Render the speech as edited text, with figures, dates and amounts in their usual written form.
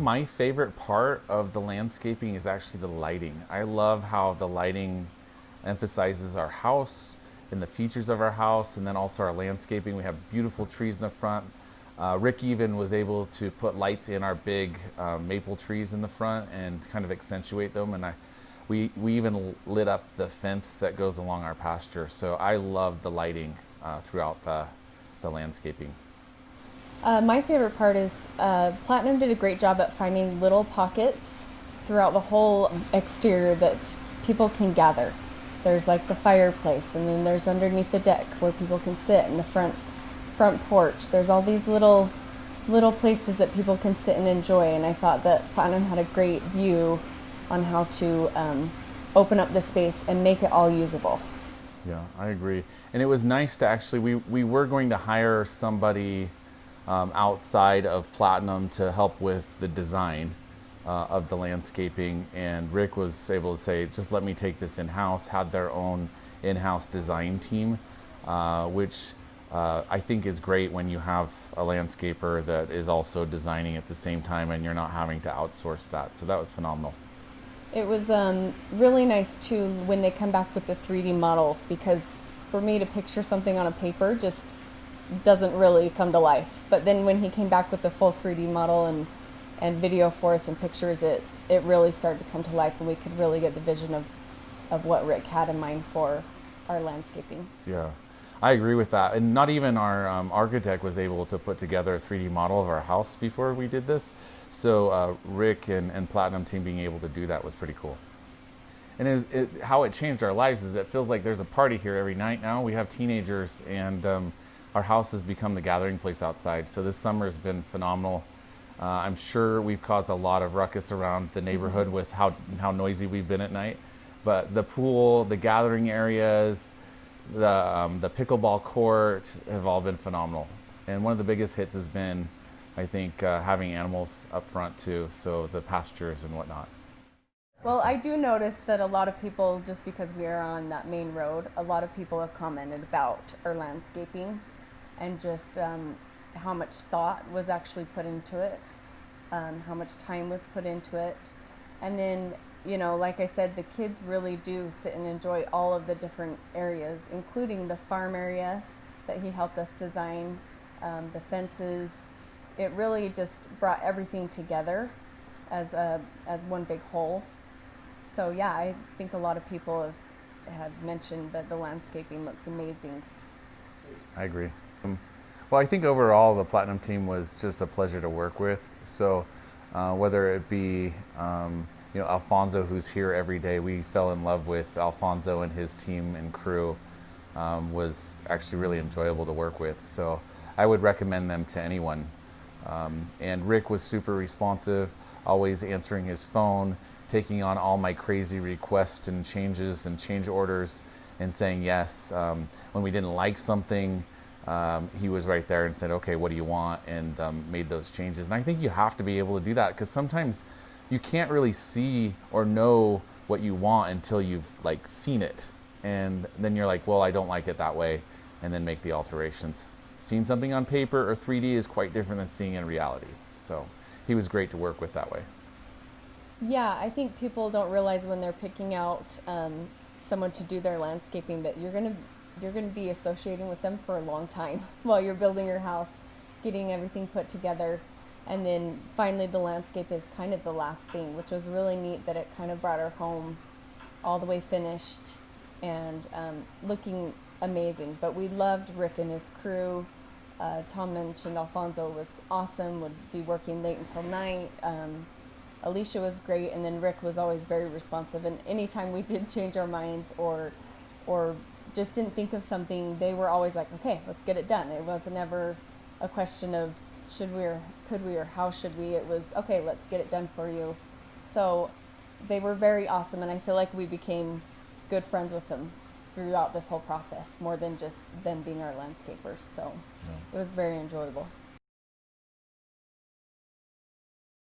my favorite part of the landscaping is actually the lighting. I love how the lighting emphasizes our house and the features of our house, and then also our landscaping. We have beautiful trees in the front. Rick even was able to put lights in our big maple trees in the front and kind of accentuate them. And we even lit up the fence that goes along our pasture. So I love the lighting throughout the landscaping. My favorite part is Platinum did a great job at finding little pockets throughout the whole exterior that people can gather. There's like the fireplace, and then there's underneath the deck where people can sit in the front porch. There's all these little places that people can sit and enjoy, and I thought that Platinum had a great view on how to open up the space and make it all usable. Yeah, I agree. And it was nice to actually, we were going to hire somebody outside of Platinum to help with the design of the landscaping, and Rick was able to say, just let me take this in-house, had their own in-house design team, which I think is great when you have a landscaper that is also designing at the same time and you're not having to outsource that. So that was phenomenal. It was really nice too when they come back with the 3D model, because for me to picture something on a paper just doesn't really come to life. But then when he came back with the full 3D model and video for us and pictures, it really started to come to life, and we could really get the vision of what Rick had in mind for our landscaping. Yeah, I agree with that. And not even our architect was able to put together a 3D model of our house before we did this. So Rick and Platinum team being able to do that was pretty cool. And how it changed our lives is it feels like there's a party here every night now. We have teenagers, and our house has become the gathering place outside. So this summer has been phenomenal. I'm sure we've caused a lot of ruckus around the neighborhood with how noisy we've been at night. But the pool, the gathering areas, the pickleball court have all been phenomenal. And one of the biggest hits has been, I think, having animals up front too, so the pastures and whatnot. Well, I do notice that a lot of people, just because we are on that main road, a lot of people have commented about our landscaping and just how much thought was actually put into it, how much time was put into it. And then, you know, like I said, the kids really do sit and enjoy all of the different areas, including the farm area that he helped us design, the fences. It really just brought everything together as one big whole. So yeah, I think a lot of people have mentioned that the landscaping looks amazing. I agree. Well, I think overall the Platinum team was just a pleasure to work with. So whether it be Alfonso, who's here every day, we fell in love with Alfonso and his team and crew. Was actually really enjoyable to work with. So I would recommend them to anyone. And Rick was super responsive, always answering his phone, taking on all my crazy requests and changes and change orders and saying yes. When we didn't like something, he was right there and said, okay, what do you want? And made those changes. And I think you have to be able to do that, because sometimes you can't really see or know what you want until you've seen it. And then you're like, well, I don't like it that way, and then make the alterations. Seeing something on paper or 3D is quite different than seeing it in reality. So he was great to work with that way. Yeah, I think people don't realize when they're picking out someone to do their landscaping that you're gonna be associating with them for a long time while you're building your house, getting everything put together, and then finally the landscape is kind of the last thing, which was really neat that it kind of brought our home all the way finished and looking amazing. But we loved Rick and his crew. Tom mentioned Alfonso was awesome, would be working late until night. Alicia was great, and then Rick was always very responsive. And anytime we did change our minds or just didn't think of something, they were always like, okay, let's get it done. It wasn't ever a question of should we or could we or how should we. It was, okay, let's get it done for you. So they were very awesome, and I feel like we became good friends with them throughout this whole process, more than just them being our landscapers. So it was very enjoyable.